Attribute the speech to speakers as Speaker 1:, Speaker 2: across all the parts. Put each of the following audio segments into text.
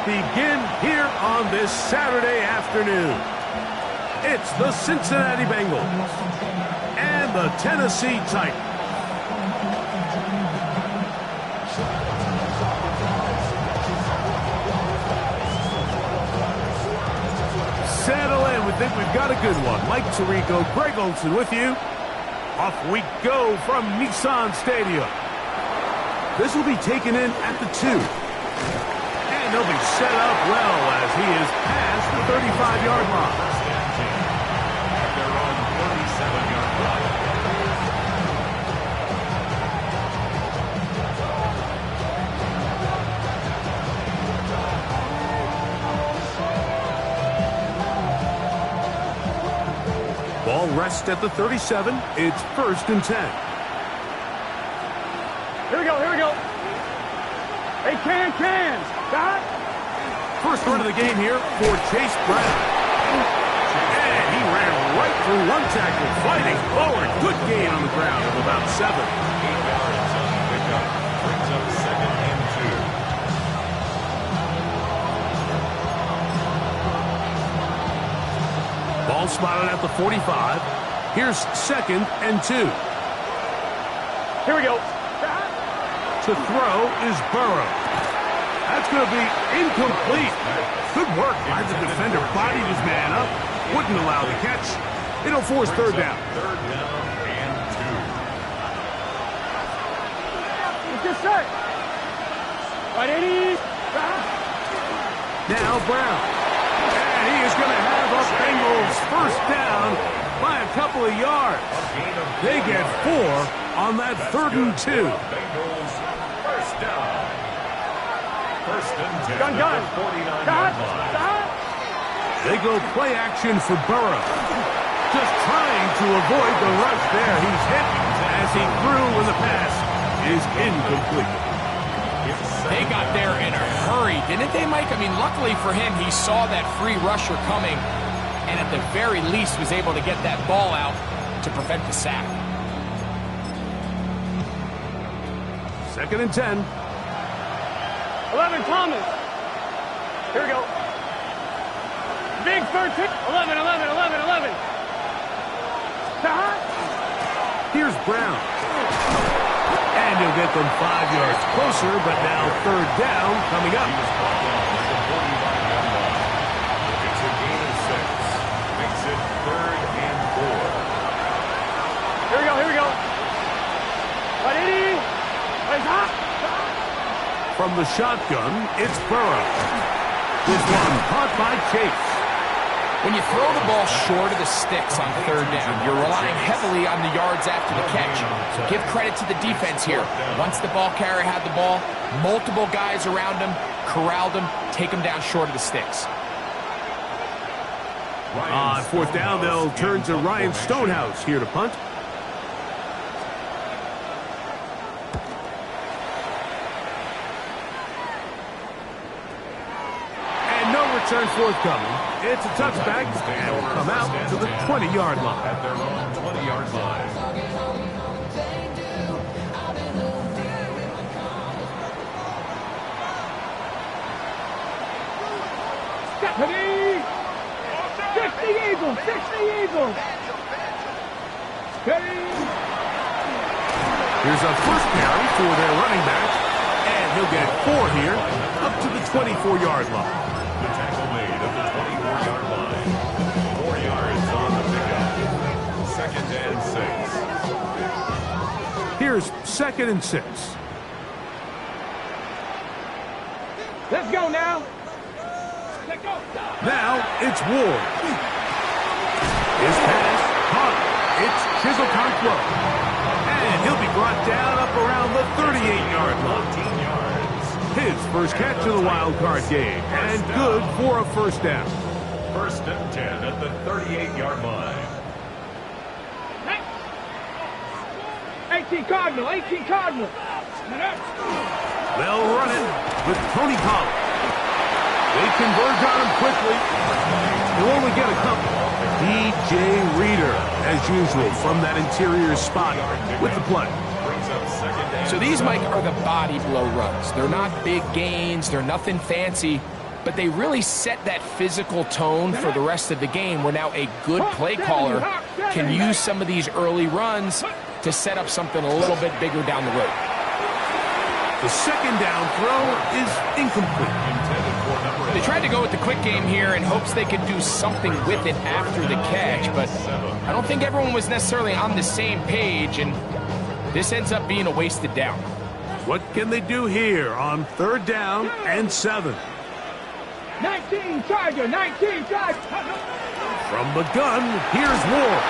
Speaker 1: begin here on this Saturday afternoon. It's the Cincinnati Bengals and the Tennessee Titans. Settle in. We think we've got a good one. Mike Tirico, Greg Olson with you. Off we go from Nissan Stadium. This will be taken in at the 2. And he'll be set up well as he is past the 35-yard line.
Speaker 2: They're on 37-yard line.
Speaker 1: Ball rests at the 37. It's 1st and 10.
Speaker 3: Here we go, here we go. Hey, can. Got it?
Speaker 1: First run of the game here for Chase Brown. And he ran right through one tackle, fighting forward. Good gain on the ground of about 7.
Speaker 2: 8 yards on the pickup. Brings up 2nd and 2.
Speaker 1: Ball spotted at the 45. Here's 2nd and 2.
Speaker 3: Here we go.
Speaker 1: To throw is Burrow. That's going to be incomplete. Good work by the defender. Bodied his man up. Wouldn't allow the catch. It'll force 3rd down.
Speaker 2: 3rd down and 2.
Speaker 3: It's just set. Right, Eddie.
Speaker 1: Now Brown. And he is going to have a Bengals 1st down by a couple of yards. They get 4 on that 3rd and 2.
Speaker 2: Bengals 1st down. 1st and 10.
Speaker 3: Gun.
Speaker 2: 49-yard line.
Speaker 1: They go play action for Burrow. Just trying to avoid the rush there. He's hit as he threw when the pass is incomplete.
Speaker 4: They got there in a hurry, didn't they, Mike? I mean, luckily for him, he saw that free rusher coming and at the very least was able to get that ball out to prevent the sack.
Speaker 1: 2nd and 10.
Speaker 3: 11, Thomas. Here we go. Big 13. 11.
Speaker 1: Here's Brown. And he'll get them 5 yards closer, but now 3rd down coming up.
Speaker 2: It's a gain of 6. Makes it 3rd and 4.
Speaker 3: Here we go. Right, Eddie. It's hot.
Speaker 1: From the shotgun, it's Burrow. This one caught by Chase.
Speaker 4: When you throw the ball short of the sticks on 3rd down, you're relying heavily on the yards after the catch. So give credit to the defense here. Once the ball carrier had the ball, multiple guys around him, corralled him, take him down short of the sticks.
Speaker 1: On 4th down, they'll turn to Ryan Stonehouse here to punt. Return forthcoming. It's a touchback and will come out to the 20-yard line.
Speaker 2: At their own 20-yard line.
Speaker 3: Stephanie! 60 Eagles!
Speaker 1: Here's a first carry for their running back, and he'll get 4 here, up to the 24-yard line.
Speaker 2: The tackle made at the 24-yard line. 4 yards on the pickup. 2nd and 6.
Speaker 1: Here's 2nd and 6.
Speaker 3: Let's go now. Let's go.
Speaker 1: Now it's Ward. His pass caught. It's Chizelconquo. And he'll be brought down up around the 38-yard line.
Speaker 2: 14 yards.
Speaker 1: His first catch of the wild card game, and good for a 1st down.
Speaker 2: 1st and 10 at the 38-yard line.
Speaker 3: 18 Cardinal.
Speaker 1: They'll run it with Tony Pollard. They converge on him quickly. He'll only get a couple. DJ Reader, as usual, from that interior spot with the play.
Speaker 4: So these, Mike, are the body blow runs. They're not big gains. They're nothing fancy. but they really set that physical tone for the rest of the game where now a good play caller can use some of these early runs to set up something a little bit bigger down the road.
Speaker 1: The second down throw is incomplete.
Speaker 4: They tried to go with the quick game here in hopes they could do something with it after the catch, but I don't think everyone was necessarily on the same page, and this ends up being a wasted down.
Speaker 1: What can they do here on 3rd down and 7?
Speaker 3: 19 Charger, 19 Charger.
Speaker 1: From the gun, here's Ward.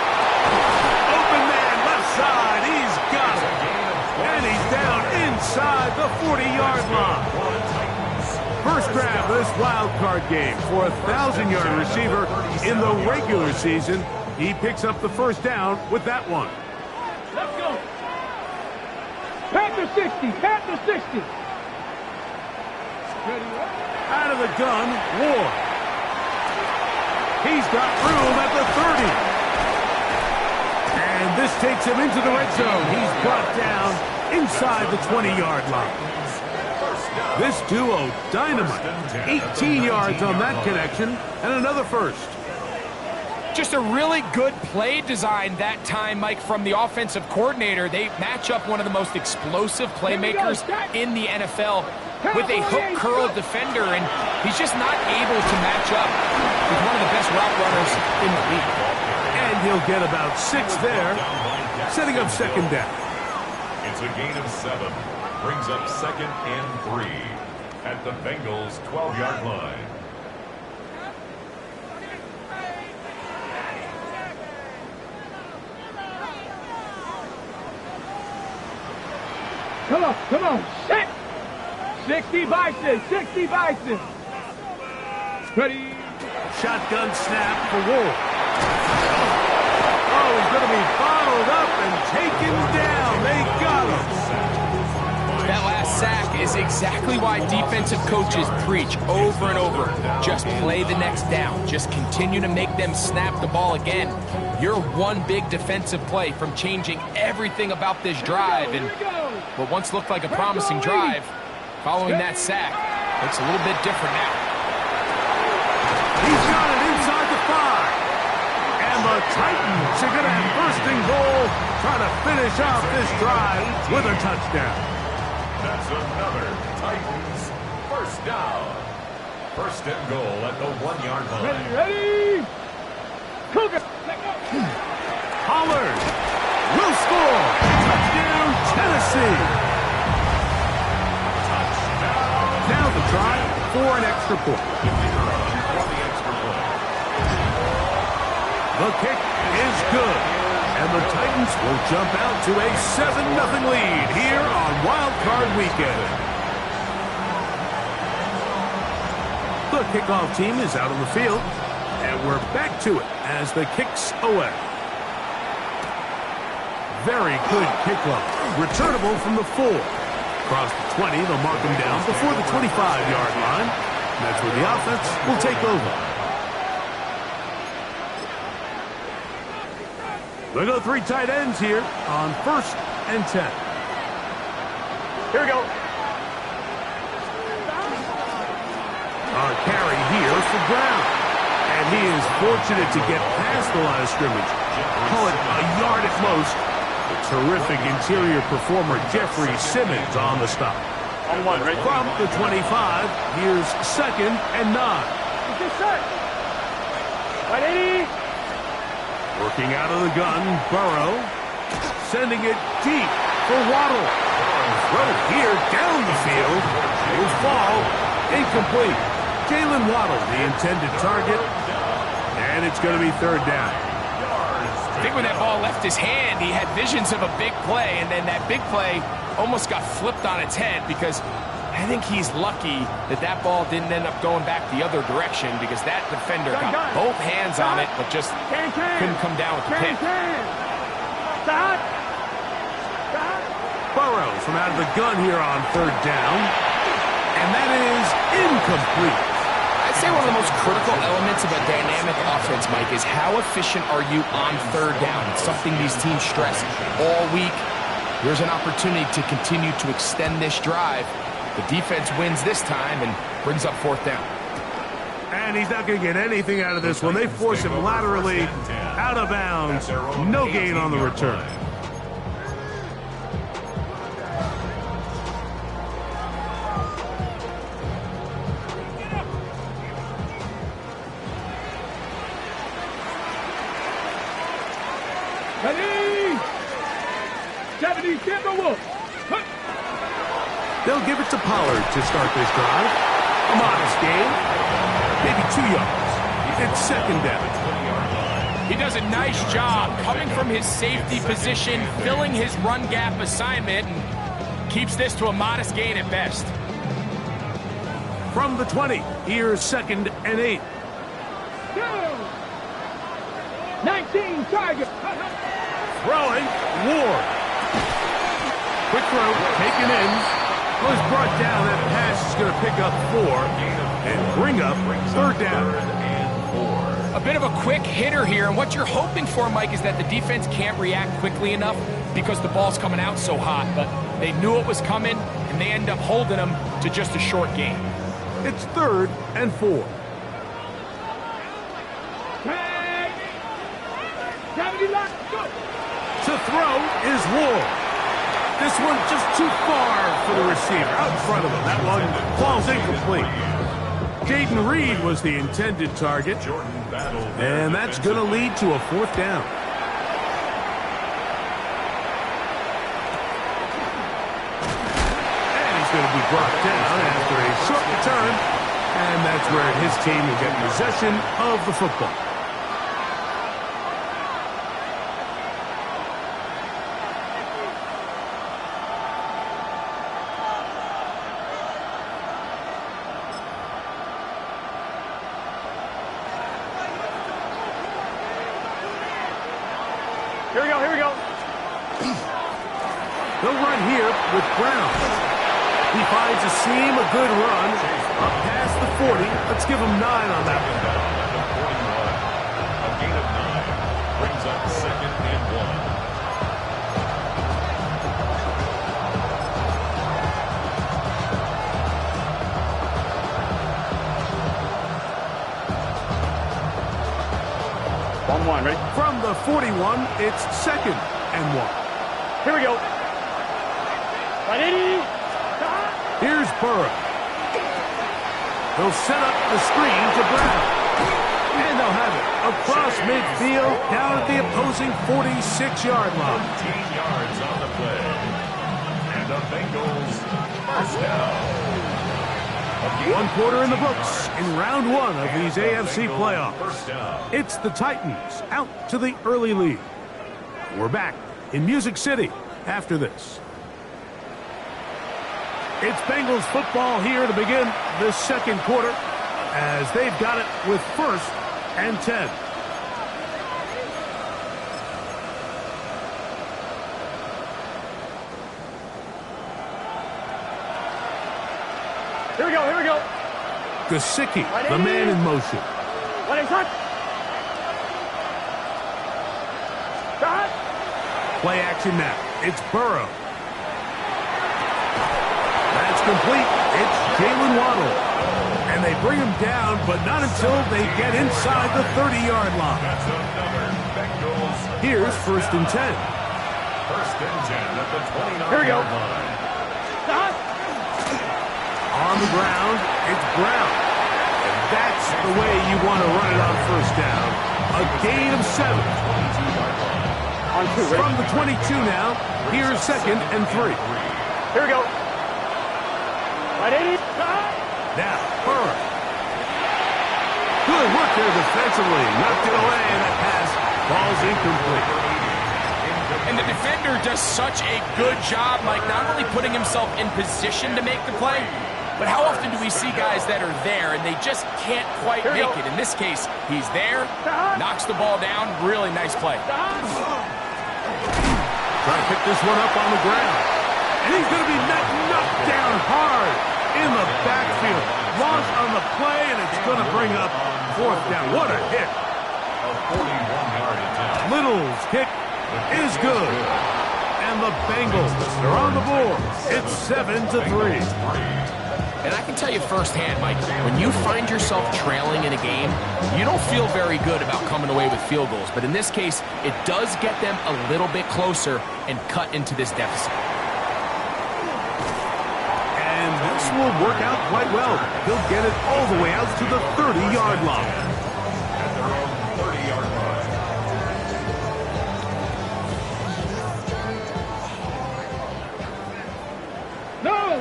Speaker 1: Open man, left side, he's got it. And he's down inside the 40-yard line. First grab of this wild card game for a 1,000-yard receiver in the regular season. He picks up the first down with that one.
Speaker 3: Let's go. Panther 60, Panther 60.
Speaker 1: Out of the gun, Ward. He's got room at the 30. And this takes him into the red zone. He's brought down inside the 20-yard line. This duo, dynamite. 18 yards on that connection, and another first.
Speaker 4: Just a really good play design that time, Mike, from the offensive coordinator. They match up one of the most explosive playmakers in the NFL with a hook curl defender, and he's just not able to match up with one of the best route runners in the league.
Speaker 1: And he'll get about 6 there, setting up second down.
Speaker 2: It's a gain of 7. Brings up 2nd and 3 at the Bengals' 12-yard line.
Speaker 3: Come on, set. 60 Bison, 60 Bison. Ready.
Speaker 1: Shotgun snap for Wolf. Oh, he's going to be bottled up and taken down. They got him.
Speaker 4: That last sack is exactly why defensive coaches preach over and over. Just play the next down. Just continue to make them snap the ball again. You're one big defensive play from changing everything about this drive. And what once looked like a promising drive, following that sack, looks a little bit different now.
Speaker 1: He's got it inside the 5. And the Titans are going to have first and goal, trying to finish off this drive with a touchdown.
Speaker 2: That's another Titans first down. First and goal at the 1-yard line.
Speaker 3: Ready. Cougar.
Speaker 1: Pollard will score. Touchdown, Tennessee. Now the try for an extra point. The kick is good. And the Titans will jump out to a 7-0 lead here on Wild Card Weekend. The kickoff team is out on the field, and we're back to it as the kick's away. Very good kickoff. Returnable from the 4. Across the 20, they'll mark him down before the 25-yard line. And that's where the offense will take over. They go 3 tight ends here on 1st and 10.
Speaker 3: Here we go.
Speaker 1: A carry here for Brown. And he is fortunate to get past the line of scrimmage. Call it a yard at most. The terrific interior performer Jeffrey Simmons on the stop.
Speaker 3: On 1, right?
Speaker 1: From the 25, here's 2nd and 9.
Speaker 3: Is this set? Ready?
Speaker 1: Working out of the gun, Burrow. Sending it deep for Waddle. Throw here down the field. It will fall. Incomplete. Jalen Waddle, the intended target. And it's going to be 3rd down.
Speaker 4: I think when that ball left his hand, he had visions of a big play, and then that big play almost got flipped on its head because I think he's lucky that that ball didn't end up going back the other direction because that defender got both hands on it but just couldn't come down with the pick.
Speaker 1: Burrow from out of the gun here on 3rd down. And that is incomplete.
Speaker 4: I'd say one of the most critical elements of a dynamic offense, Mike, is how efficient are you on 3rd down? It's something these teams stress all week. Here's an opportunity to continue to extend this drive. The defense wins this time and brings up 4th down.
Speaker 1: And he's not going to get anything out of this one. They force him laterally out of bounds. No gain on the return.
Speaker 3: Ready? 70, Timberwolves.
Speaker 1: They'll give it to Pollard to start this drive. A modest gain. Maybe 2 yards. It's second down.
Speaker 4: He does a nice job coming from his safety position, filling his run gap assignment, and keeps this to a modest gain at best.
Speaker 1: From the 20, here's second and 8.
Speaker 3: 19, target.
Speaker 1: Throwing, Ward. Quick throw, taken in. Was brought down. That pass is going to pick up 4 and bring up third down.
Speaker 4: A bit of a quick hitter here, and what you're hoping for, Mike, is that the defense can't react quickly enough because the ball's coming out so hot, but they knew it was coming, and they end up holding them to just a short gain.
Speaker 1: It's third and 4. To throw is Ward. This one just too far for the receiver. Out in front of him. That one falls incomplete. Jaden Reed was the intended target. And that's going to lead to a fourth down. And he's going to be brought down after a short return. And that's where his team will get possession of the football.
Speaker 3: Here we go.
Speaker 1: They'll run here with Brown. He finds a seam, a good run, up past the 40. Let's give him 9 on that one.
Speaker 2: A gain of 9 brings up second and
Speaker 3: 1-1, ready?
Speaker 1: From the 41, it's second and 1.
Speaker 3: Here we go. Ready?
Speaker 1: Here's Burrow. They'll set up the screen to Brown. And they'll have it across midfield down at the opposing 46-yard line.
Speaker 2: 15 yards on the play. And the Bengals first down.
Speaker 1: 1 quarter in the books in round 1 of these AFC playoffs. It's the Titans out to the early lead. We're back in Music City after this. It's Bengals football here to begin the second quarter as they've got it with first and 10.
Speaker 3: Here we go.
Speaker 1: Gesicki, the man in motion.
Speaker 3: What is that?
Speaker 1: Play action now. It's Burrow. That's complete. It's Jalen Waddle. And they bring him down, but not until they get inside the 30-yard line. Here's first and 10.
Speaker 2: First and 10 at the 29-yard
Speaker 3: Here we go.
Speaker 2: line.
Speaker 1: On the ground, it's Brown. And that's the way you want to run it on first down. A gain of 7.
Speaker 3: On 2, ready?
Speaker 1: From the 22 now, here's second and 3.
Speaker 3: Here we go. Ready?
Speaker 1: Now, Burrow. Good work there defensively. Knocked it away, and that pass falls incomplete.
Speaker 4: And the defender does such a good job, Mike, not only putting himself in position to make the play, but how often do we see guys that are there and they just can't quite make it? In this case, he's there, knocks the ball down. Really nice play.
Speaker 1: Trying to pick this one up on the ground. And he's going to be knocked down hard in the backfield. Loss on the play, and it's going to bring up fourth down. What a hit.
Speaker 2: A 41-yard attempt.
Speaker 1: Little's kick is good. And the Bengals are on the board. It's 7-3.
Speaker 4: And I can tell you firsthand, Mike, when you find yourself trailing in a game, you don't feel very good about coming away with field goals. But in this case, it does get them a little bit closer and cut into this deficit.
Speaker 1: And this will work out quite well. They'll get it all the way out to the 30-yard line.
Speaker 2: At their own 30-yard line.
Speaker 3: No!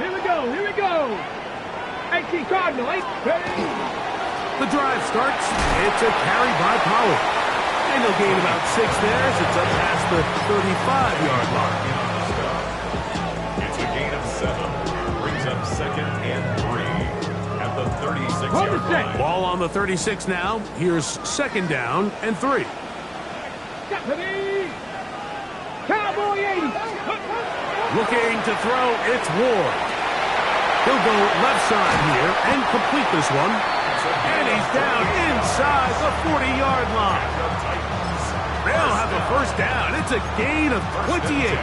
Speaker 3: Here we go! 18 Cardinal, 8. Ready?
Speaker 1: The drive starts. It's a carry by Powell. And they'll gain about 6 there as it's up past the 35-yard line.
Speaker 2: It's a gain of 7. Brings up 2nd and 3 at the 36-yard line.
Speaker 1: Ball on the 36 now. Here's 2nd down and 3.
Speaker 3: Ready? Cowboy 80.
Speaker 1: Looking to throw, it's Ward. He'll go left side here and complete this one. And he's down inside the 40-yard line. They'll have a first down. It's a gain of 28.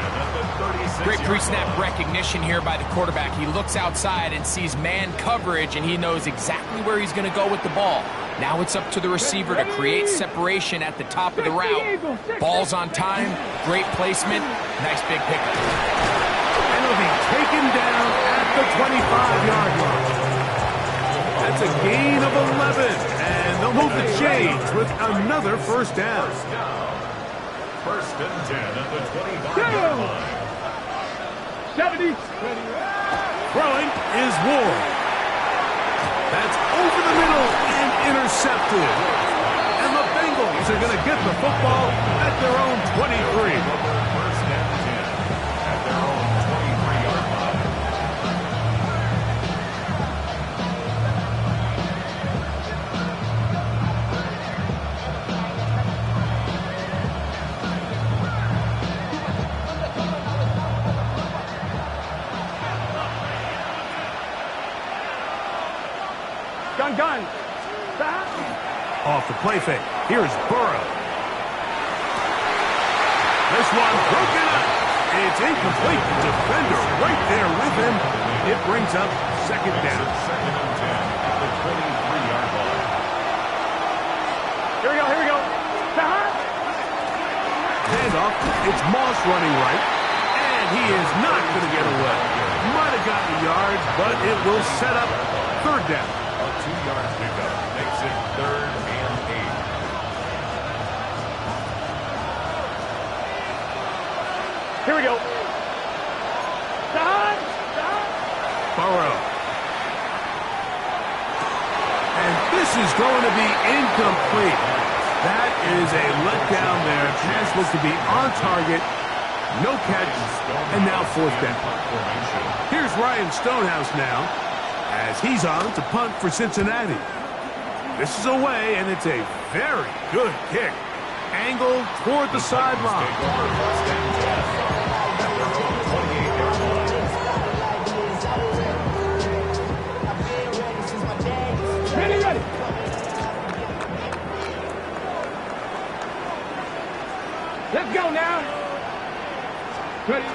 Speaker 4: Great pre-snap recognition here by the quarterback. He looks outside and sees man coverage, and he knows exactly where he's going to go with the ball. Now it's up to the receiver to create separation at the top of the route. Ball's on time, great placement, nice big pickup.
Speaker 1: And he'll be taken down at the 25-yard line. That's a gain of 11, and they'll move the chains with another first down.
Speaker 2: 1st and 10 at the 25-yard line.
Speaker 3: 70.
Speaker 1: Throwing is Ward. That's over the middle and intercepted. And the Bengals are going to get the football at their own 23.
Speaker 2: 1st and 10 at their own 23-yard line.
Speaker 3: Gun.
Speaker 1: Off the play fake. Here's Burrow. This one broken up. It's incomplete. The defender right there with him. It brings up 2nd down.
Speaker 2: 2nd and 10 at the 23-yard line.
Speaker 3: Here we go.
Speaker 1: Handoff. It's Moss running right. And he is not going to get away. Might have gotten the yards, but it will set up 3rd down.
Speaker 2: A 2-yard pickup makes it 3rd and 8.
Speaker 3: Here we go.
Speaker 1: Burrow. And this is going to be incomplete. That is a letdown there. Pass looks to be on target. No catch. And now 4th down. Here's Ryan Stonehouse now, as he's on to punt for Cincinnati. This is away, and it's a very good kick. Angled toward the sideline.
Speaker 3: Ready. Let's go now. Ready.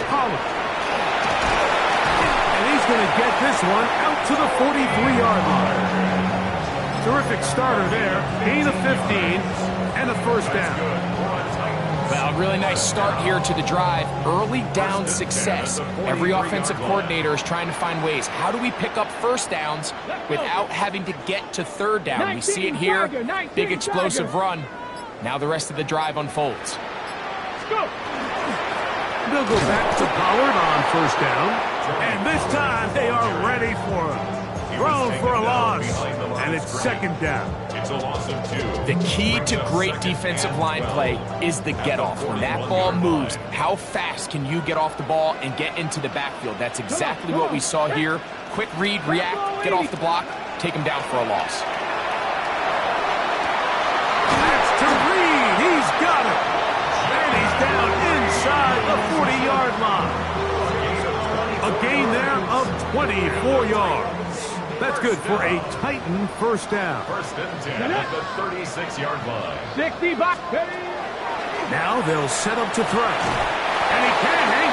Speaker 1: Collins. And he's going to get this one out to the 43-yard line. Terrific starter there. Gain of 15 and a first down.
Speaker 4: Well, really nice start here to the drive. Early down success. Every offensive coordinator is trying to find ways. How do we pick up first downs without having to get to 3rd down? We see it here. Big explosive run. Now the rest of the drive unfolds.
Speaker 3: Go.
Speaker 1: They'll go back to Pollard on first down. And this time they are ready for him. Thrown for a loss. And it's 2nd down.
Speaker 2: It's a loss of 2.
Speaker 4: The key to great defensive line play is the get-off. When that ball moves, how fast can you get off the ball and get into the backfield? That's exactly what we saw here. Quick read, react, get off the block, take him down for a loss.
Speaker 1: That's to Reed. He's got it. And he's down inside the 40-yard line. A gain there of 24 yards. That's good for a Titan first down.
Speaker 2: 1st and 10 at the 36-yard line.
Speaker 3: 60 back.
Speaker 1: Now they'll set up to throw. And he can't hang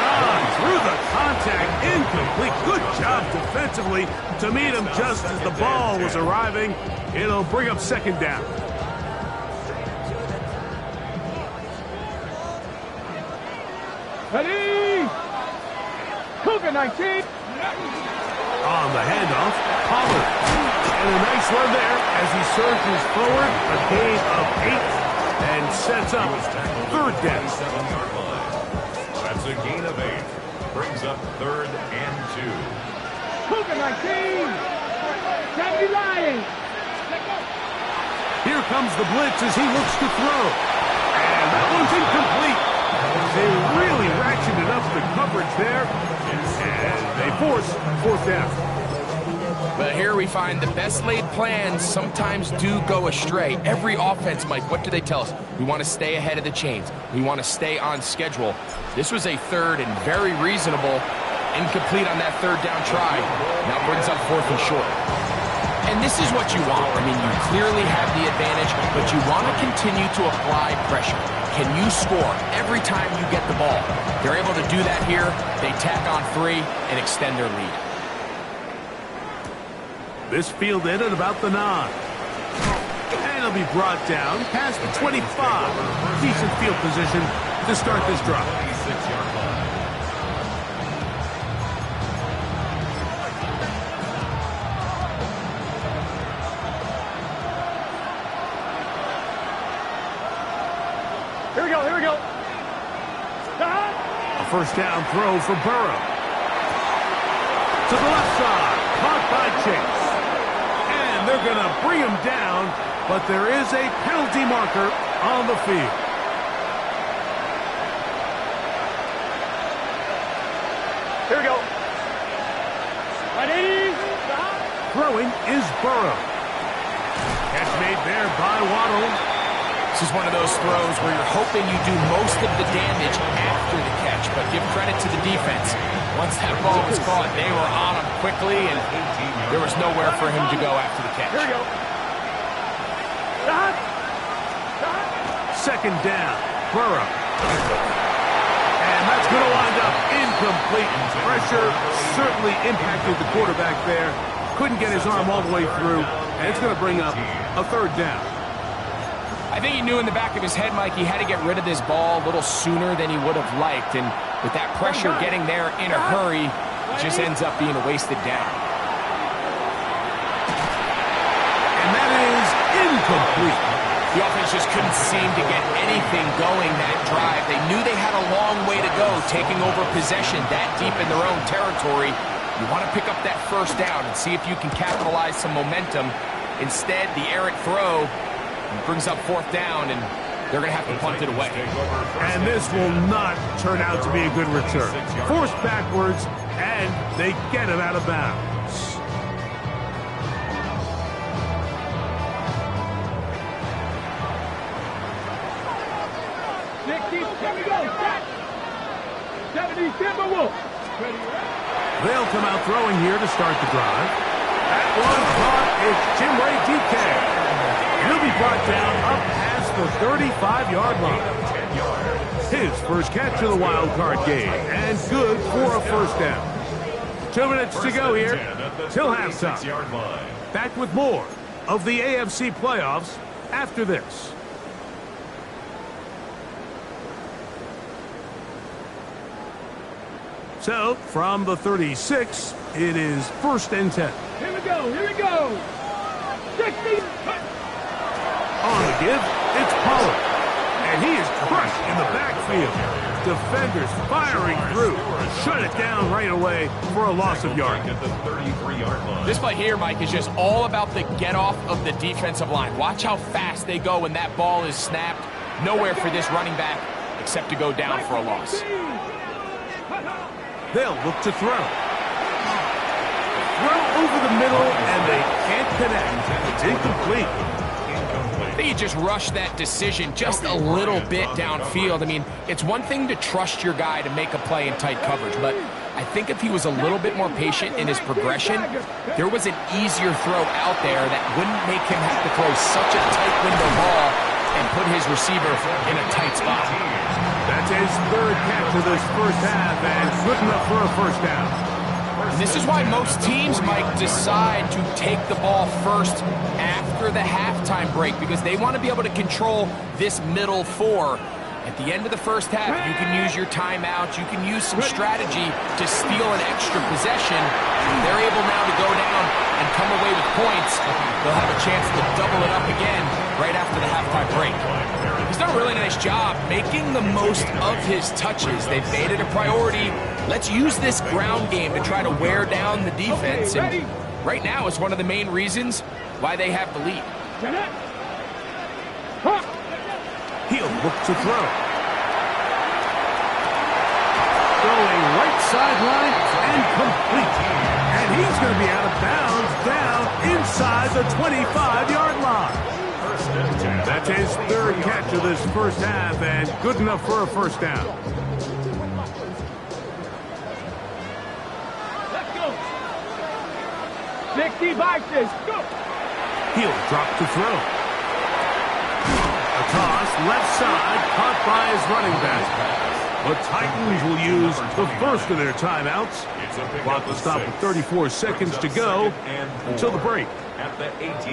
Speaker 1: through the contact, incomplete. Good job defensively to meet him just as the ball was arriving. It'll bring up second down.
Speaker 3: Ready? Cougar 19.
Speaker 1: On the handoff, Pollard. And a nice run there as he surges forward. A gain of 8 and sets up third down.
Speaker 2: That's a gain of 8. Brings up 3rd and 2.
Speaker 3: Cougar 19. 70 Lions.
Speaker 1: Here comes the blitz as he looks to throw. And that one's incomplete. They really ratcheted up the coverage there. And they force fourth down.
Speaker 4: But here we find the best laid plans sometimes do go astray. Every offense, Mike, what do they tell us? We want to stay ahead of the chains. We want to stay on schedule. This was a third and very reasonable. Incomplete on that third down try. Now brings up 4th and short. And this is what you want. I mean, you clearly have the advantage, but you want to continue to apply pressure. Can you score every time you get the ball? They're able to do that here. They tack on 3 and extend their lead.
Speaker 1: This fielded at about the 9. And it'll be brought down past the 25. Decent field position to start this drive.
Speaker 2: 26-yard line.
Speaker 3: Here we go.
Speaker 1: A first down throw for Burrow. To the left side, caught by Chase. And they're going to bring him down, but there is a penalty marker on the field.
Speaker 3: Here we go. Ready?
Speaker 1: Throwing is Burrow. Catch made there by Waddle.
Speaker 4: This is one of those throws where you're hoping you do most of the damage after the catch, but give credit to the defense. Once that ball was caught, they were on him quickly, and there was nowhere for him to go after the catch.
Speaker 3: Here we go.
Speaker 1: Second down, Burrow. And that's going to wind up incomplete. Pressure certainly impacted the quarterback there. Couldn't get his arm all the way through, and it's going to bring up a third down.
Speaker 4: I think he knew in the back of his head, Mike, he had to get rid of this ball a little sooner than he would have liked. And with that pressure getting there in a hurry, it just ends up being a wasted down.
Speaker 1: And that is incomplete.
Speaker 4: The offense just couldn't seem to get anything going that drive. They knew they had a long way to go, taking over possession that deep in their own territory. You want to pick up that first down and see if you can capitalize some momentum. Instead, the errant throw brings up 4th down, and they're going to have to punt it away.
Speaker 1: And this will not turn out to be a good return. Forced backwards, and they get it out of bounds.
Speaker 3: Here we go. 70 Timberwolves.
Speaker 1: They'll come out throwing here to start the drive. That one caught is Jimray DK. He'll be brought down up past the 35-yard line. His first catch of the wild card game, and good for a first down. 2 minutes to go here till halftime. Back with more of the AFC playoffs after this. So, from the 36, it is 1st and 10.
Speaker 3: Here we go. 60.
Speaker 1: On the give, it's Pollard. And he is crushed in the backfield. Defenders firing through. Shut it down right away for a loss of yardage.
Speaker 2: At the 33-yard line.
Speaker 4: This play here, Mike, is just all about the get-off of the defensive line. Watch how fast they go when that ball is snapped. Nowhere for this running back except to go down for a loss.
Speaker 1: They'll look to throw. Throw over the middle, and they can't connect. It's incomplete.
Speaker 4: I think he just rushed that decision just a little bit downfield. I mean, it's one thing to trust your guy to make a play in tight coverage, but I think if he was a little bit more patient in his progression, there was an easier throw out there that wouldn't make him have to throw such a tight window ball and put his receiver in a tight spot.
Speaker 1: That's his third catch of this first half, and good enough for a first down.
Speaker 4: And this is why most teams, Mike, decide to take the ball first after the halftime break, because they want to be able to control this middle four. At the end of the first half, you can use your timeouts, you can use some strategy to steal an extra possession. They're able now to go down and come away with points. They'll have a chance to double it up again right after the halftime break. He's done a really nice job making the most of his touches. They've made it a priority. Let's use this ground game to try to wear down the defense. And right now is one of the main reasons why they have the lead.
Speaker 1: He'll look to throw. Throwing right sideline and complete. And he's going to be out of bounds down inside the 25-yard line. That's his third catch of this first half, and good enough for a first down.
Speaker 3: Let's go. 60 boxes. Go.
Speaker 1: He'll drop to throw. A toss, left side, caught by his running back. The Titans will use the first of their timeouts. Clock will stop with 34 seconds to go until the break.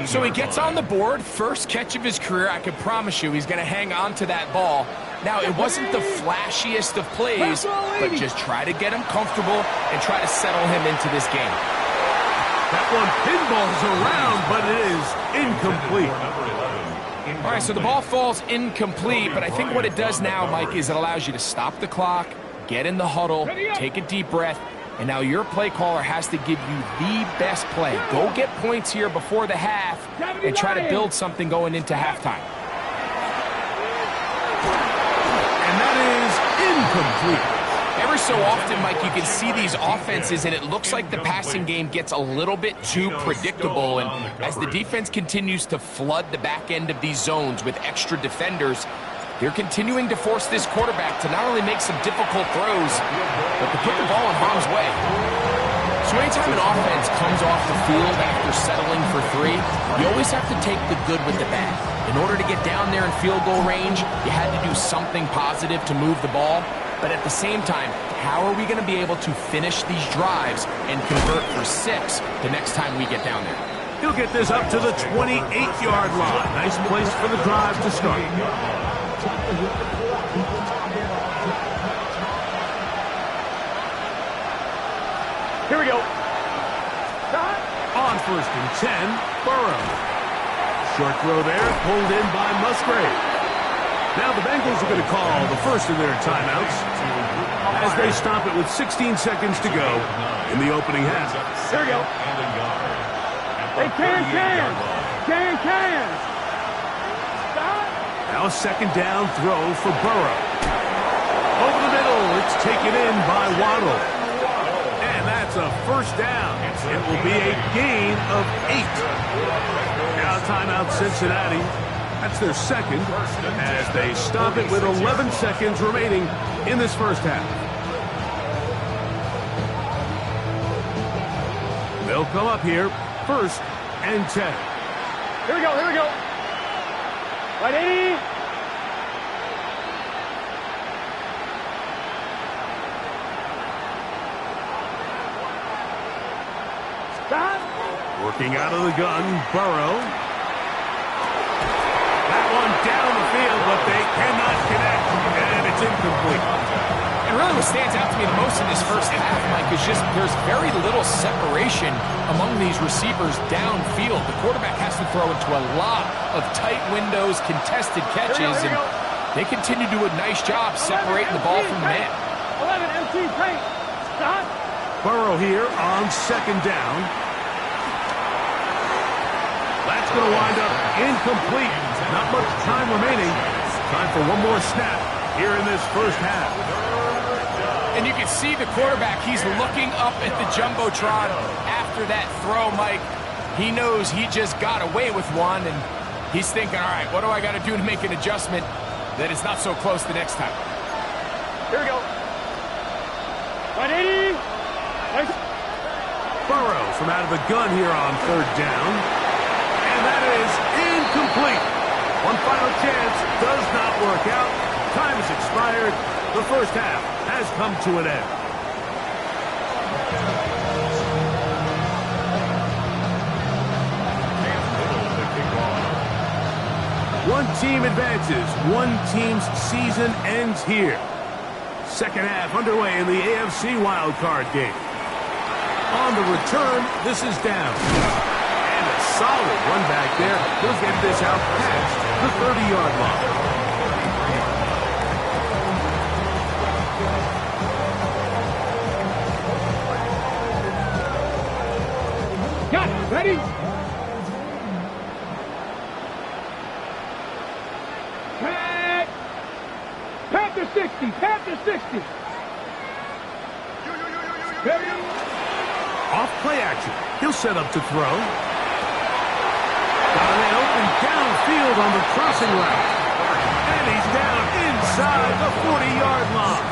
Speaker 4: So he gets on the board, first catch of his career. I can promise you he's going to hang on to that ball. Now, it wasn't the flashiest of plays, but just try to get him comfortable and try to settle him into this game.
Speaker 1: That one pinballs around, but it is incomplete.
Speaker 4: All right, so the ball falls incomplete, but I think what it does now, Mike, is it allows you to stop the clock, get in the huddle, take a deep breath, and now your play caller has to give you the best play. Go get points here before the half and try to build something going into halftime.
Speaker 1: And that is incomplete.
Speaker 4: Every so often, Mike, you can see these offenses, and it looks like the passing game gets a little bit too predictable. And as the defense continues to flood the back end of these zones with extra defenders, they're continuing to force this quarterback to not only make some difficult throws, but to put the ball in harm's way. So anytime an offense comes off the field after settling for three, you always have to take the good with the bad. In order to get down there in field goal range, you had to do something positive to move the ball. But at the same time, how are we going to be able to finish these drives and convert for 6 the next time we get down there?
Speaker 1: He'll get this up to the 28-yard line. Nice place for the drive to start.
Speaker 3: Here we go.
Speaker 1: On first and 10, Burrow. Short throw there, pulled in by Musgrave. Now the Bengals are going to call the first of their timeouts as they stop it with 16 seconds to go in the opening half.
Speaker 3: Here we go. Hey, can.
Speaker 1: Now a second down throw for Burrow. Over the middle, it's taken in by Waddle. And that's a first down. It will be a gain of 8. Now timeout Cincinnati. That's their second as they stop it with 11 seconds remaining in this first half. They'll come up here, first and 10.
Speaker 3: Here we go. Ready? Stop.
Speaker 1: Working out of the gun, Burrow. One down the field, but they cannot connect, and it's incomplete.
Speaker 4: And really what stands out to me the most in this first half, Mike, is just there's very little separation among these receivers downfield. The quarterback has to throw into a lot of tight windows, contested catches, and they continue to do a nice job separating the ball from the man.
Speaker 3: 11 empty paint. Stop.
Speaker 1: Burrow here on second down. That's going to wind up incomplete. Not much time remaining. Time for one more snap here in this first half.
Speaker 4: And you can see the quarterback, he's looking up at the Jumbotron after that throw, Mike. He knows he just got away with one, and he's thinking, all right, what do I got to do to make an adjustment that it's not so close the next time?
Speaker 3: Here we go. 180.
Speaker 1: Burrow from out of the gun here on third down. And that is incomplete. One final chance does not work out. Time has expired. The first half has come to an end. One team advances. One team's season ends here. Second half underway in the AFC Wild Card game. On the return, this is down. And a solid run back there. He'll get this out past the 30-yard line.
Speaker 3: Got it. Ready? Panther 60. Panther 60.
Speaker 1: Off play action. He'll set up to throw. Got an open downfield on the crossing route. And he's down inside the 40-yard line.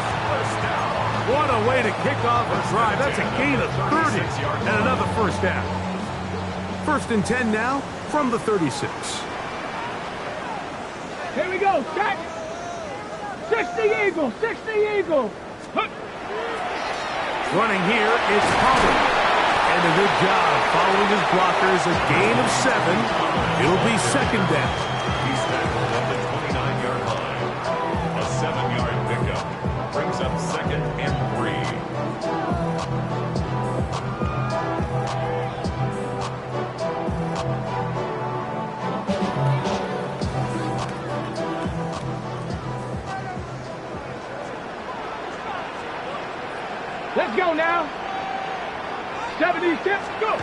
Speaker 1: What a way to kick off a drive. That's a gain of 30 and another first down. First and 10 now from the 36.
Speaker 3: Here we go. Set. 60 Eagle. 60 Eagle.
Speaker 1: Running here, it's Pollard. And a good job following his blockers. A gain of 7. It'll be second down.
Speaker 2: He's tackled at the 29-yard line. A 7-yard pickup brings up second and 3.
Speaker 3: Let's go now. 70 steps, go.
Speaker 1: A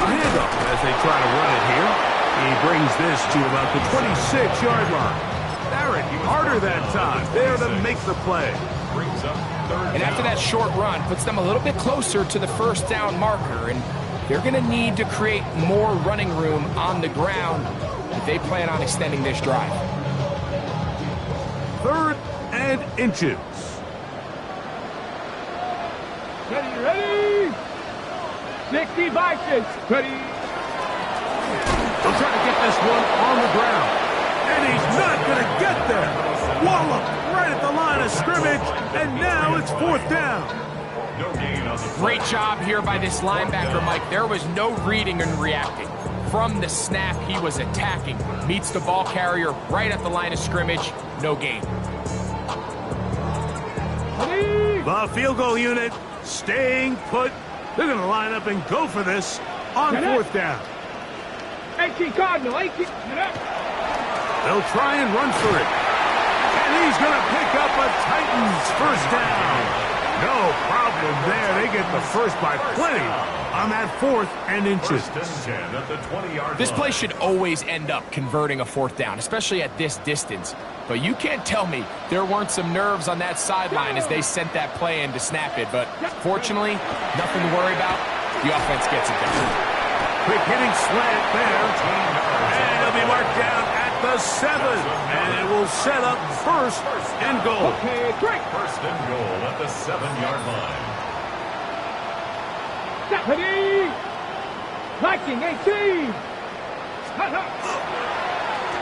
Speaker 1: handoff as they try to run it here. He brings this to about the 26-yard line. Barrett harder that time. There to make the play.
Speaker 2: Brings up third
Speaker 4: And after
Speaker 2: down.
Speaker 4: that short run, puts them a little bit closer to the first down marker, and they're going to need to create more running room on the ground if they plan on extending this drive.
Speaker 1: Third and inches.
Speaker 3: Ready, ready. 60 Vikings. Ready.
Speaker 1: They'll try to get this one on the ground. And he's not going to get there. Wallop right at the line of scrimmage. And now it's fourth down.
Speaker 2: No gain on the play.
Speaker 4: Great job here by this linebacker, Mike. There was no reading and reacting. From the snap, he was attacking. Meets the ball carrier right at the line of scrimmage. No gain.
Speaker 3: Ready.
Speaker 1: The field goal unit staying put. They're going to line up and go for this on fourth down.
Speaker 3: 18 Cardinal. 18.
Speaker 1: They'll try and run for it. And he's going to pick up a Titans first down. No problem there. They get the first by plenty on that fourth and inches.
Speaker 2: First and 10 at the 20-yard
Speaker 4: This
Speaker 2: line.
Speaker 4: play should always end up converting a fourth down, especially at this distance. But you can't tell me there weren't some nerves on that sideline as they sent that play in to snap it. But fortunately, nothing to worry about. The offense gets it done.
Speaker 1: Quick hitting slant there. And it'll be marked down at the 7. And it will set up first and goal.
Speaker 3: Okay, great.
Speaker 2: First and goal at the 7-yard line.
Speaker 3: Ready. Viking 18.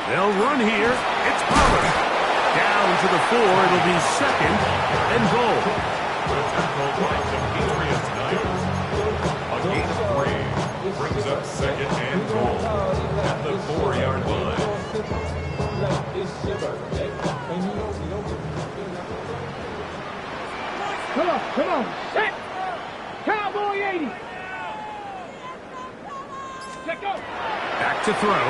Speaker 1: They'll run here. It's Pollard. Down to the 4. It'll be second and goal.
Speaker 2: The tackle by the Patriots Niners. A gain of 3 brings up second and goal at the 4-yard line.
Speaker 3: Come on. Set. Cowboy 80. Let go.
Speaker 1: Back to throw.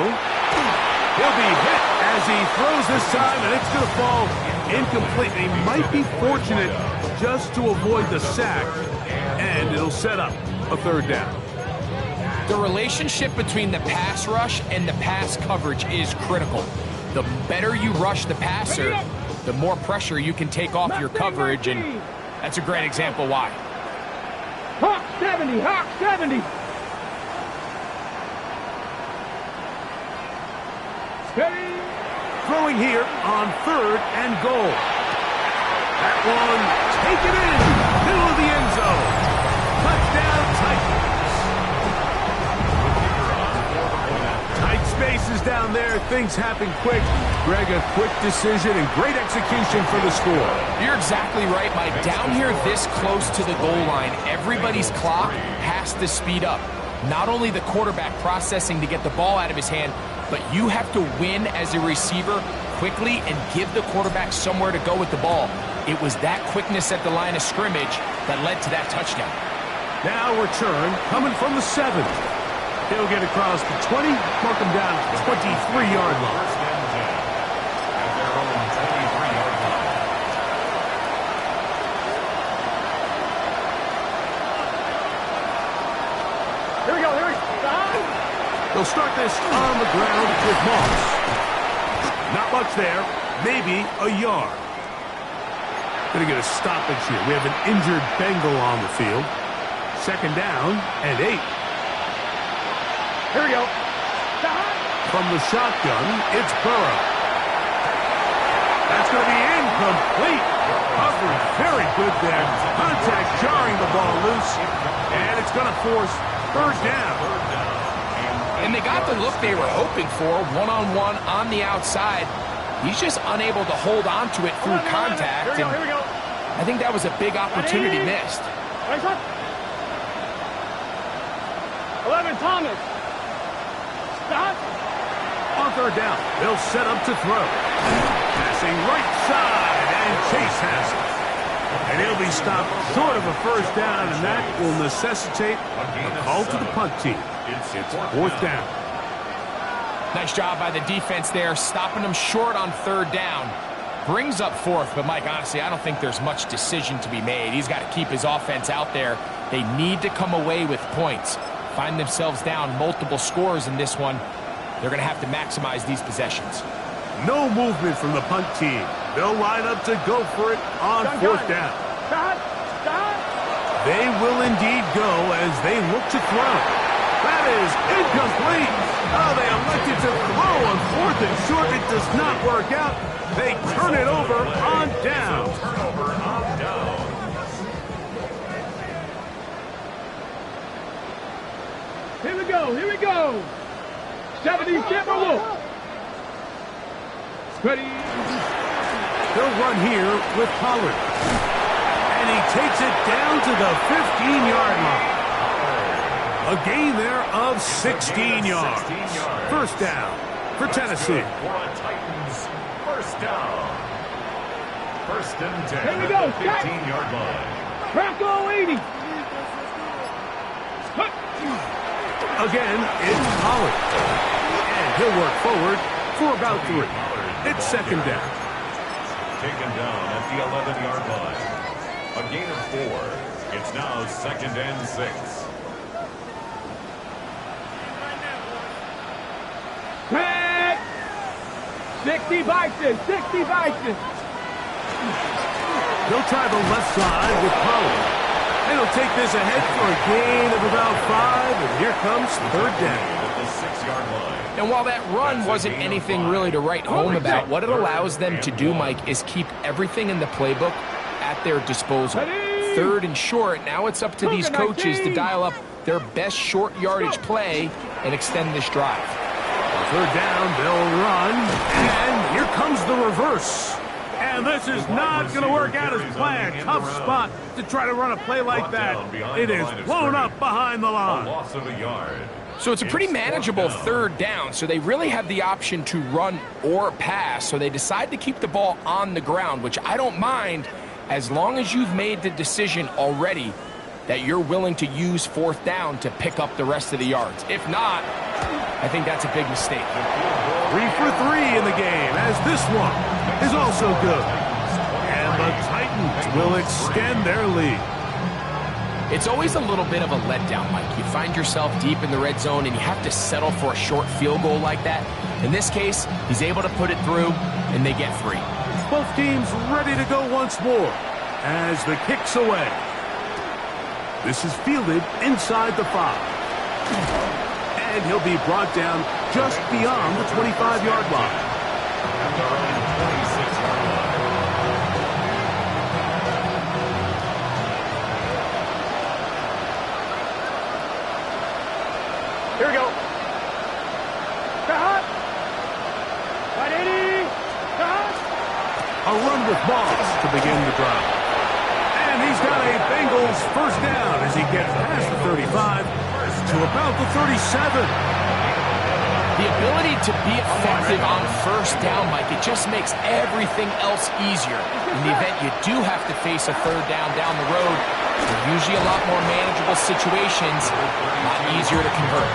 Speaker 1: He'll be hit as he throws this time, and it's going to fall incomplete. He might be fortunate just to avoid the sack, and it'll set up a third down.
Speaker 4: The relationship between the pass rush and the pass coverage is critical. The better you rush the passer, the more pressure you can take off your coverage, and that's a great example why.
Speaker 3: Hawk 70. Hawk 70. Ready.
Speaker 1: Throwing here on third and goal. That one taken in, middle of the end zone. Touchdown Titans. Tight spaces down there, things happen quick. Greg, a quick decision and great execution for the score.
Speaker 4: You're exactly right, Mike. Down here this close to the goal line, everybody's clock has to speed up. Not only the quarterback processing to get the ball out of his hand, but you have to win as a receiver quickly and give the quarterback somewhere to go with the ball. It was that quickness at the line of scrimmage that led to that touchdown.
Speaker 1: Now return coming from the 7. He'll get across the 20, mark him down at the 23-yard line.
Speaker 2: First and 10 at their own 23-yard line.
Speaker 3: Here we go, here we go. Stop.
Speaker 1: They'll start this on the ground with Moss. Not much there, maybe a yard. Gonna get a stoppage here. We have an injured Bengal on the field. Second down and 8.
Speaker 3: Here we go. Stop.
Speaker 1: From the shotgun, it's Burrow. That's going to be incomplete. Covered very good there. Contact jarring the ball loose. And it's going to force third down.
Speaker 4: And they got the look they were hoping for, one-on-one on the outside. He's just unable to hold on to it through contact.
Speaker 3: Here we go.
Speaker 4: I think that was a big opportunity missed.
Speaker 3: Nice one. 11, Thomas. Stop.
Speaker 1: On third down, they'll set up to throw. Passing right side, and Chase has it. And he'll be stopped short of a first down, and that will necessitate a call to the punt team. It's fourth down.
Speaker 4: Nice job by the defense there, stopping them short on third down. Brings up fourth, but Mike, honestly, I don't think there's much decision to be made. He's got to keep his offense out there. They need to come away with points. Find themselves down multiple scores in this one. They're going to have to maximize these possessions.
Speaker 1: No movement from the punt team. They'll line up to go for it on fourth down.
Speaker 3: Stop.
Speaker 1: They will indeed go as they look to throw. That is incomplete. Oh, they elected to throw on fourth and short. It does not work out. They turn it over on down.
Speaker 2: Turnover on down.
Speaker 3: Here we go. 70 Timberwolf. Ready.
Speaker 1: He'll run here with Pollard. And he takes it down to the 15-yard line. A gain there of 16 yards. First down for Tennessee.
Speaker 2: Titans, first down. First and 10
Speaker 3: Here we go.
Speaker 2: at the 15-yard line.
Speaker 3: Crackle 80.
Speaker 1: Again, it's Pollard. And he'll work forward for about 3. It's second down.
Speaker 2: Taken down at the 11-yard line. A gain of 4. It's now second and 6.
Speaker 3: Crack. 60 Vikings.
Speaker 1: They'll try the left side with Pollard. And he'll take this ahead for a gain of about 5. And here comes third down.
Speaker 2: At the 6-yard line.
Speaker 4: And while that run wasn't anything really to write home about, what it allows them to do, Mike, is keep everything in the playbook at their disposal. Third and short, now it's up to these coaches to dial up their best short yardage play and extend this drive.
Speaker 1: Third down, they'll run. And here comes the reverse. And this is not going to work out as planned. Tough spot to try to run a play like that. It is blown up behind the
Speaker 2: A
Speaker 1: line.
Speaker 2: loss of a yard.
Speaker 4: So it's a pretty manageable third down, so they really have the option to run or pass, so they decide to keep the ball on the ground, which I don't mind as long as you've made the decision already that you're willing to use fourth down to pick up the rest of the yards. If not, I think that's a big mistake.
Speaker 1: 3 for 3 in the game, as this one is also good. And the Titans will extend their lead.
Speaker 4: It's always a little bit of a letdown, Mike. You find yourself deep in the red zone and you have to settle for a short field goal like that. In this case, he's able to put it through, and they get 3.
Speaker 1: Both teams ready to go once more as the kick's away. This is fielded inside the 5. And he'll be brought down just beyond the 25-yard line.
Speaker 2: At their own 26-yard line.
Speaker 3: Here we go. Cut.
Speaker 1: A run with Moss to begin the drive. And he's got a Bengals first down as he gets past the 35 to about the 37.
Speaker 4: The ability to be effective on first down, Mike, it just makes everything else easier. In the event you do have to face a third down the road, they're usually a lot more manageable situations, a lot easier to convert.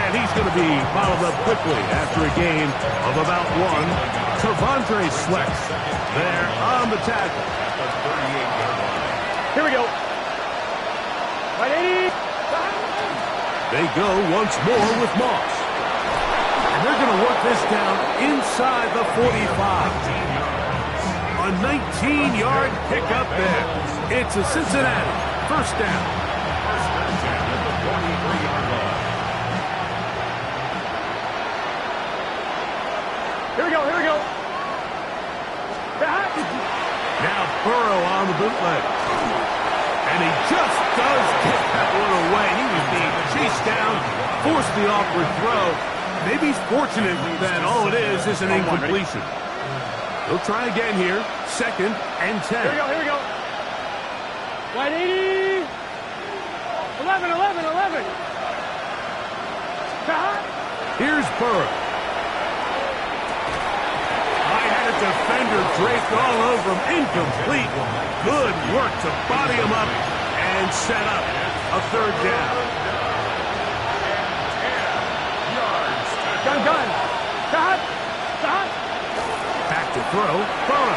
Speaker 1: And he's going to be bottled up quickly after a gain of about one. Tavondre Sweat there on the tackle.
Speaker 3: Here we go. Right, 80.
Speaker 1: They go once more with Moss. And they're going to work this down inside the 45. A 19-yard pickup there. It's a Cincinnati first down.
Speaker 3: Here we go, here we go.
Speaker 1: Now Burrow on the bootleg. And he just does get that one away. He was being chased down, forced the awkward throw. Maybe he's fortunate that all it is an incompletion. He'll try again here. 2nd and 10.
Speaker 3: Here we go, here we go. Right, 80. 11, 11, 11.
Speaker 1: Here's Burrow. Defender draped all over him. Incomplete. Good work to body him up and set up a third down.
Speaker 3: Gun. Stop.
Speaker 1: Back to throw. Burrow.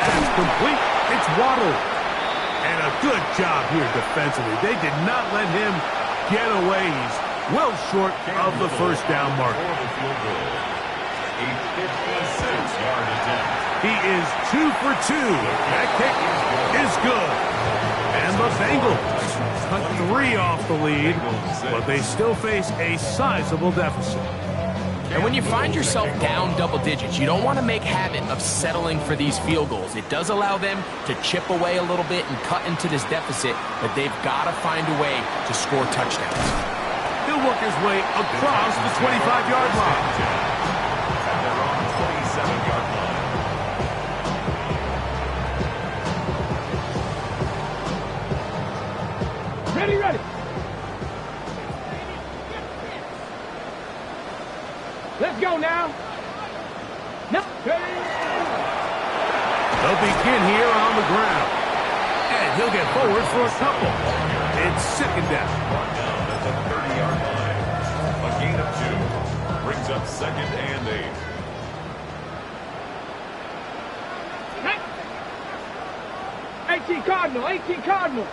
Speaker 1: That's complete. It's Waddle. And a good job here defensively. They did not let him get away. He's well short of the first down mark.
Speaker 2: A 56-yard attempt.
Speaker 1: He is 2 for 2. That kick is good. And the Bengals cut 3 off the lead, but they still face a sizable deficit.
Speaker 4: And when you find yourself down double digits, you don't want to make habit of settling for these field goals. It does allow them to chip away a little bit and cut into this deficit, but they've got to find a way to score touchdowns.
Speaker 1: He'll work his way across the 25-yard line.
Speaker 3: Ready. Let's go now. No.
Speaker 1: They'll begin here on the ground. And he'll get forward for a couple. It's 2nd down.
Speaker 2: At the 30-yard line. A gain of 2. Brings up 2nd and 8.
Speaker 3: 18 Cardinal.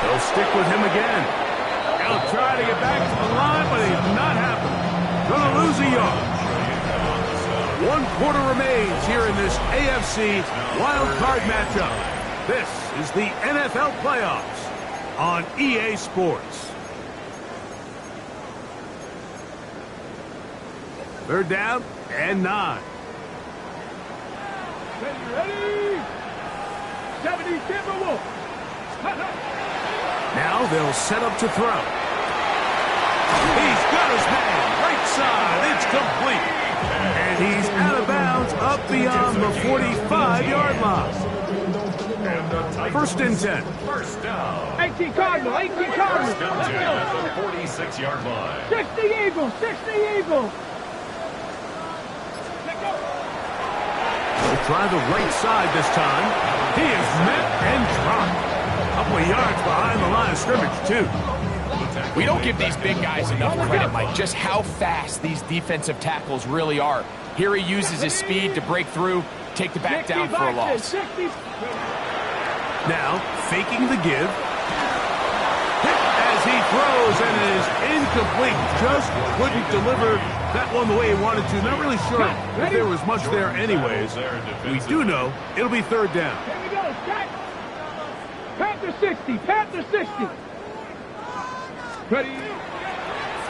Speaker 1: They'll stick with him again. He'll try to get back to the line, but it's not happening. Gonna lose a yard. 1 quarter remains here in this AFC Wild Card matchup. This is the NFL playoffs on EA Sports. 3rd down and 9.
Speaker 3: Ready. 70 Timberwolves.
Speaker 1: Now they'll set up to throw. He's got his man. Right side. It's complete. And he's out of bounds up beyond the 45-yard line. 1st and 10.
Speaker 2: First down.
Speaker 3: 18 Cardinal.
Speaker 2: First and 10 at the 46-yard line.
Speaker 3: 60 Eagles.
Speaker 1: He'll try the right side this time. He is met and dropped. Couple of yards behind the line of scrimmage, too.
Speaker 4: We don't give these big guys enough credit, Mike, just how fast these defensive tackles really are. Here he uses his speed to break through, take the back down for a loss.
Speaker 1: Now, faking the give. As he throws, and it is incomplete. Just couldn't deliver that one the way he wanted to. Not really sure if there was much there anyways. We do know it'll be 3rd down.
Speaker 3: Here we go. Panther 60. Ready.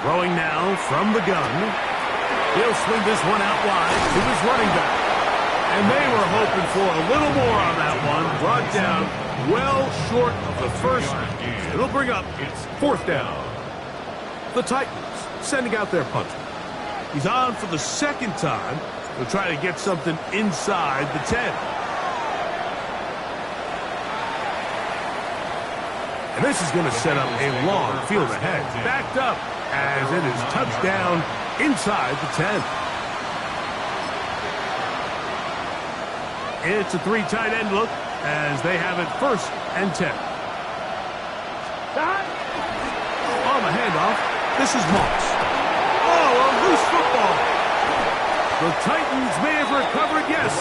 Speaker 1: Throwing now from the gun. He'll swing this one out wide to his running back. And they were hoping for a little more on that one. Brought down well short of the first. It'll bring up 4th down. The Titans sending out their punter. He's on for the second time. He'll try to get something inside the 10. And this is going to set up a long field ahead. Backed up as it is touchdown inside the 10. It's a 3 tight end look as they have it 1st and 10. On the handoff, this is Moss. Oh, a loose football. The Titans may have recovered, yes.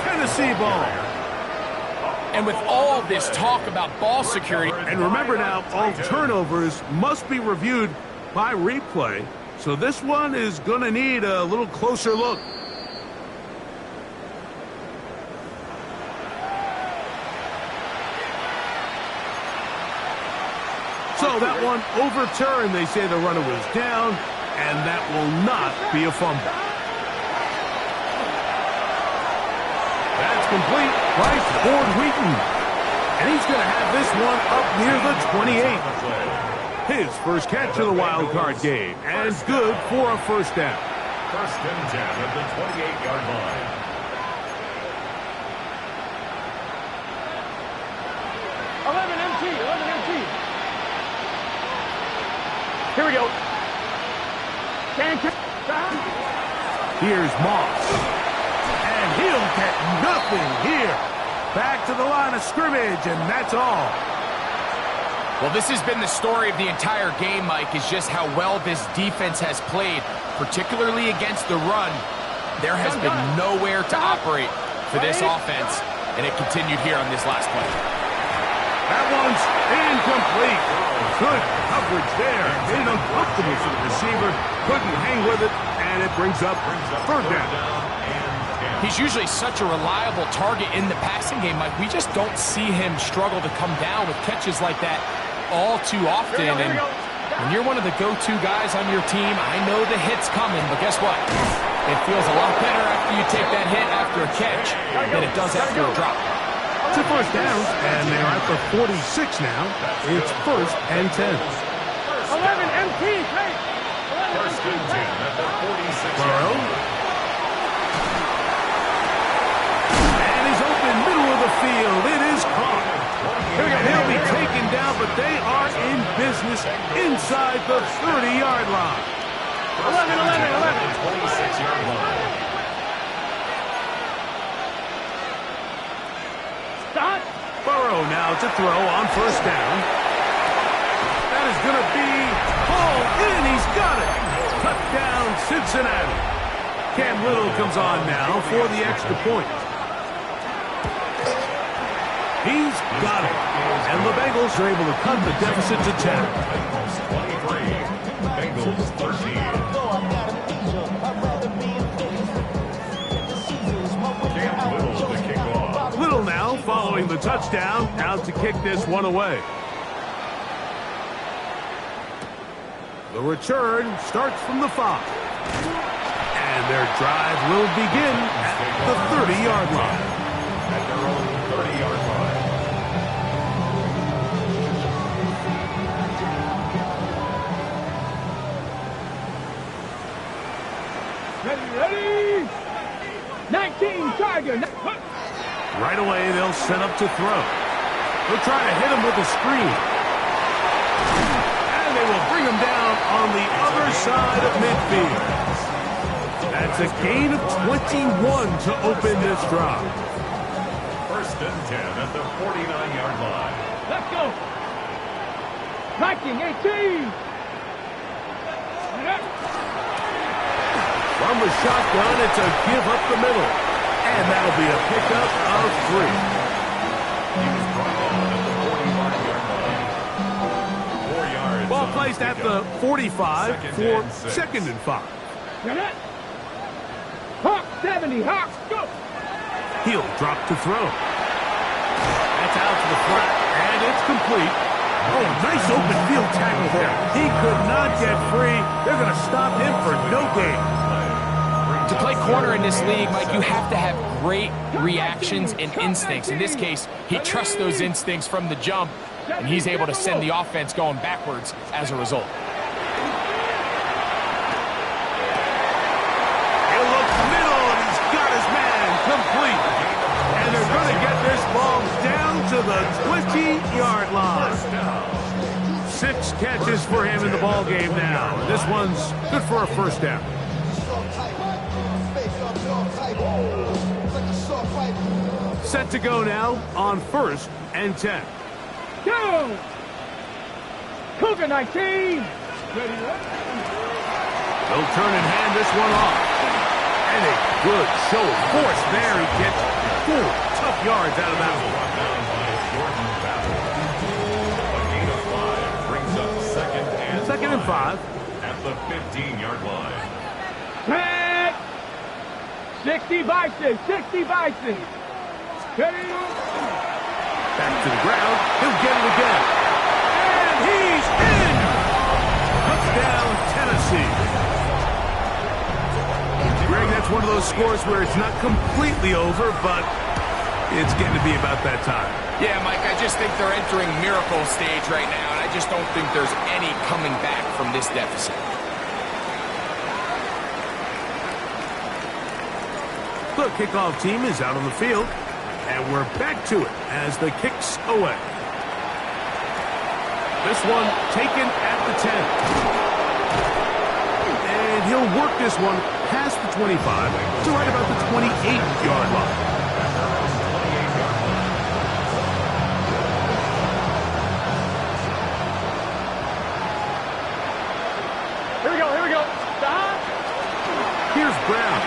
Speaker 1: Tennessee ball.
Speaker 4: And with all this talk about ball security...
Speaker 1: And remember now, all turnovers must be reviewed by replay. So this one is going to need a little closer look. So that one overturned. They say the runner was down, and that will not be a fumble. That's complete. Right toward Wheaton. And he's going to have this one up near the 28. His first catch of the wild card game, and good for a 1st down.
Speaker 2: 1st and 10 at the 28-yard line.
Speaker 3: Here we go.
Speaker 1: Here's Moss. And he'll get nothing here. Back to the line of scrimmage, and that's all.
Speaker 4: Well, this has been the story of the entire game, Mike, is just how well this defense has played, particularly against the run. There has been nowhere to operate for this offense, and it continued here on this last play.
Speaker 1: That one's incomplete. Good coverage there. Made it uncomfortable for the receiver. Couldn't hang with it, and it brings up 3rd down.
Speaker 4: He's usually such a reliable target in the passing game, Mike. We just don't see him struggle to come down with catches like that all too often. And when you're one of the go-to guys on your team, I know the hit's coming, but guess what? It feels a lot better after you take that hit after a catch than it does after a drop.
Speaker 1: 2 first downs, and they're at the 46 now. It's 1st and 10.
Speaker 3: 11 MT, hey!
Speaker 2: 1st and 10 at the 46.
Speaker 1: Burrow. And he's open middle of the field. It is caught. He'll be taken down, but they are in business inside the 30-yard line.
Speaker 3: 11.
Speaker 2: 26-yard line.
Speaker 1: Burrow now to throw on 1st down. That is going to be hauled in. He's got it. Touchdown, Cincinnati. Cam Little comes on now for the extra point. He's got it. And the Bengals are able to cut the deficit to 10.
Speaker 2: Bengals 13. Cam Little to kick off.
Speaker 1: Little now following the touchdown, out to kick this one away. The return starts from the 5. And their drive will begin at the 30-yard line.
Speaker 2: At their own 30-yard line.
Speaker 3: Ready? 19 Tiger.
Speaker 1: Right away, they'll set up to throw. They'll try to hit him with a screen. And they will bring him down on the other side of midfield. That's a gain of 21 to open this drive.
Speaker 2: 1st and 10 at the 49-yard line.
Speaker 3: Let's go. 19, 18.
Speaker 1: From the shotgun, it's a give up the middle. And that'll be a pickup of 3.
Speaker 2: He was brought on at the 45-yard line. 4 yards.
Speaker 1: Ball placed at the 45 for 2nd and 5.
Speaker 3: Hawk 70, Hawk, go!
Speaker 1: He'll drop to throw. That's out to the flat, and it's complete. Oh, nice open field tackle there. He could not get free. They're going to stop him for no gain.
Speaker 4: To play corner in this league, Mike, you have to have great reactions and instincts. In this case, he trusts those instincts from the jump, and he's able to send the offense going backwards as a result.
Speaker 1: the 20-yard line. 6 catches for him in the ball game now. This one's good for a first down. Set to go now on 1st and 10.
Speaker 3: Go! Cougar 19.
Speaker 1: They'll turn and hand this one off. And a good show of force there. He gets 4 tough yards out of that one. Second and 5.
Speaker 2: At the 15-yard line.
Speaker 3: Back. 60 Bison. 60 Bison. Ready?
Speaker 1: Back to the ground. He'll get it again. And he's in. Touchdown, Tennessee. Greg, that's one of those scores where it's not completely over, but it's getting to be about that time.
Speaker 4: Yeah, Mike, I just think they're entering miracle stage right now, and I just don't think there's any coming back from this deficit.
Speaker 1: The kickoff team is out on the field, and we're back to it as the kick's away. This one taken at the 10. And he'll work this one past the 25 to right about the 28-yard line.
Speaker 3: Here we go. Stop.
Speaker 1: Here's Brown.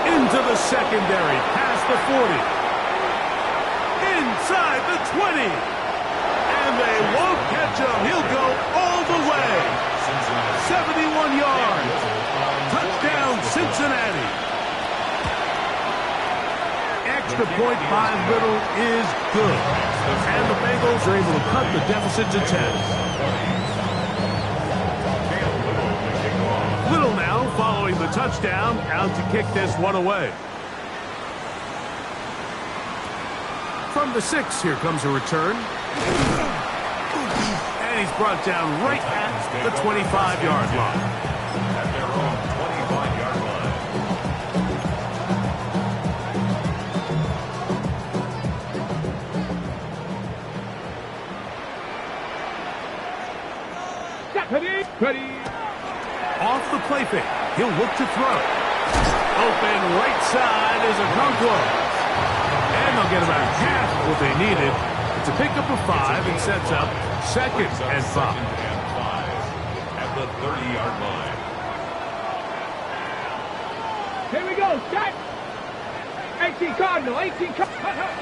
Speaker 1: Into the secondary, past the 40. Inside the 20. And they won't catch him. He'll go all the way. 71 yards. Touchdown, Cincinnati. Extra point by Little is good. And the Bengals are able to cut the deficit to 10. Little now following the touchdown, out to kick this one away. From the 6, here comes a return. And he's brought down right at the 25-yard line.
Speaker 2: At their own 25-yard line.
Speaker 3: Ready.
Speaker 1: Off the play fake. He'll look to throw. Open right side is a Okonkwo. And they'll get about half what they needed. It's a pickup of 5 and sets up 2nd and 5.
Speaker 2: At the 30-yard line.
Speaker 3: Here we go. Set. 18 Cardinal. 18 Cardinal.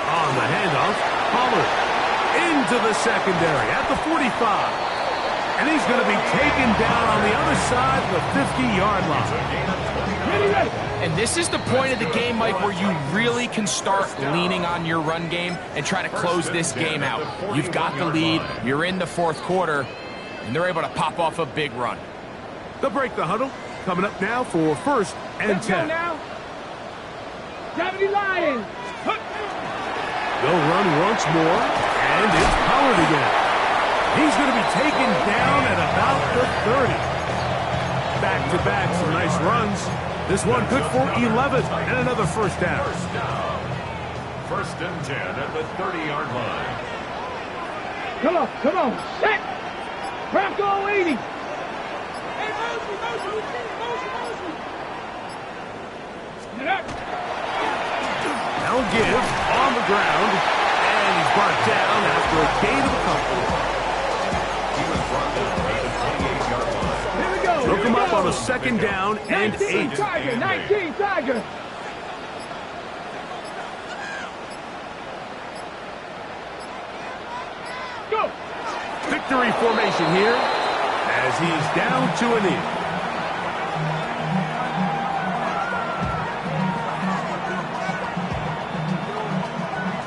Speaker 1: On the handoff, Pollard into the secondary at the 45. And he's going to be taken down on the other side of the 50-yard line.
Speaker 4: And this is the point of the game, Mike, where you really can start leaning on your run game and try to close this game out. You've got the lead, you're in the 4th quarter, and they're able to pop off a big run.
Speaker 1: They'll break the huddle. Coming up now for 1st and
Speaker 3: Let's
Speaker 1: 10.
Speaker 3: go now. 70 Lions.
Speaker 1: They'll run once more, and it's Pollard again. He's going to be taken down at about the 30. Back-to-back, some nice runs. This one good for 11 and another first down.
Speaker 2: First and 10 at the 30-yard line.
Speaker 3: Come on. Set. Bronco 80. Hey, motion.
Speaker 1: They'll give on the ground, and he's brought down after a gain of a couple. They'll come up on a 2nd down and 8.
Speaker 3: 19 Tiger. Go.
Speaker 1: Victory formation here as he's down to a knee.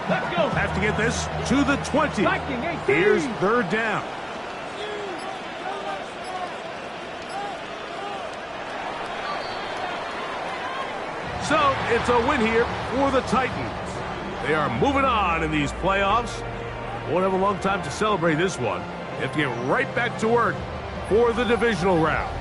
Speaker 3: Let's go.
Speaker 1: Have to get this to the 20. Here's 3rd down. So it's a win here for the Titans. They are moving on in these playoffs. Won't have a long time to celebrate this one. They have to get right back to work for the divisional round.